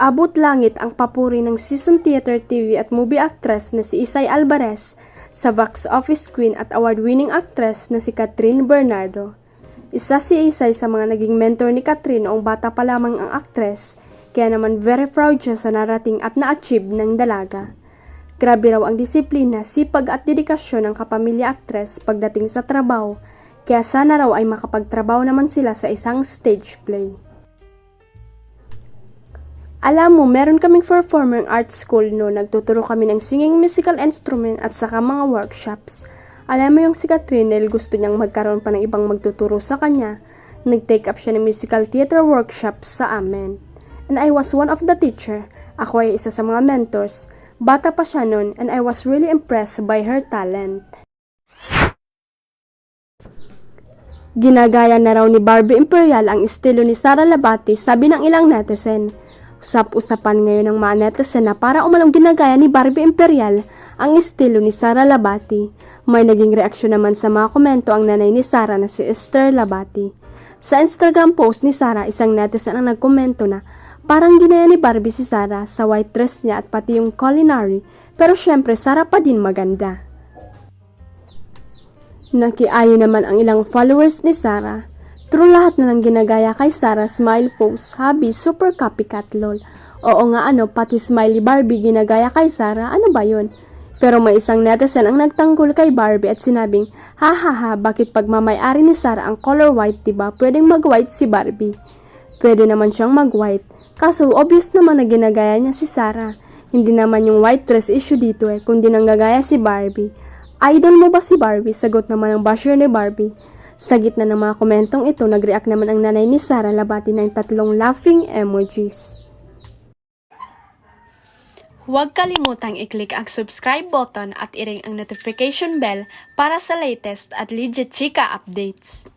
Abot langit ang papuri ng season theater, TV at movie actress na si Isay Alvarez sa box office queen at award-winning actress na si Catherine Bernardo. Isa si Isay sa mga naging mentor ni Catherine noong bata pa lamang ang actress, kaya naman very proud siya sa narating at na-achieve ng dalaga. Grabe raw ang disiplina, sipag at dedikasyon ng kapamilya actress pagdating sa trabaho, kaya sana raw ay makapagtrabaho naman sila sa isang stage play. Alam mo, meron kaming performing arts school no, nagtuturo kami ng singing musical instrument at saka mga workshops. Alam mo yung si Catherine, dahil gusto niyang magkaroon pa ng ibang magtuturo sa kanya, nag-take up siya ng musical theater workshops sa amin. And I was one of the teacher. Ako ay isa sa mga mentors. Bata pa siya noon and I was really impressed by her talent. Ginagaya na raw ni Barbie Imperial ang estilo ni Sara Labati, sabi ng ilang netizen. Usap-usapan ngayon ng mga netizen na para umalong ginagaya ni Barbie Imperial ang estilo ni Sara Labati. May naging reaksyon naman sa mga komento ang nanay ni Sara na si Esther Labati. Sa Instagram post ni Sara, isang netizen ang nagkomento na parang ginaya ni Barbie si Sara sa white dress niya at pati yung culinary, pero syempre Sara pa din maganda. Nakiayo naman ang ilang followers ni Sara. True lahat na lang ginagaya kay Sara, smile post, habi, super copycat lol. Oo nga pati smiley Barbie ginagaya kay Sara, ano ba yun? Pero may isang netizen ang nagtanggol kay Barbie at sinabing, hahaha, bakit pag mamay-ari ni Sara ang color white, diba? Pwedeng mag-white si Barbie. Pwede naman siyang mag-white. Kaso obvious naman na ginagaya niya si Sara. Hindi naman yung white dress issue dito kundi nanggagaya si Barbie. Idol mo ba si Barbie? Sagot naman ng basher ni Barbie. Sa gitna ng mga komentong ito, nag-react naman ang nanay ni Sara Labati ng 3 laughing emojis. Huwag kalimutang i-click ang subscribe button at i-ring ang notification bell para sa latest at legit chika updates.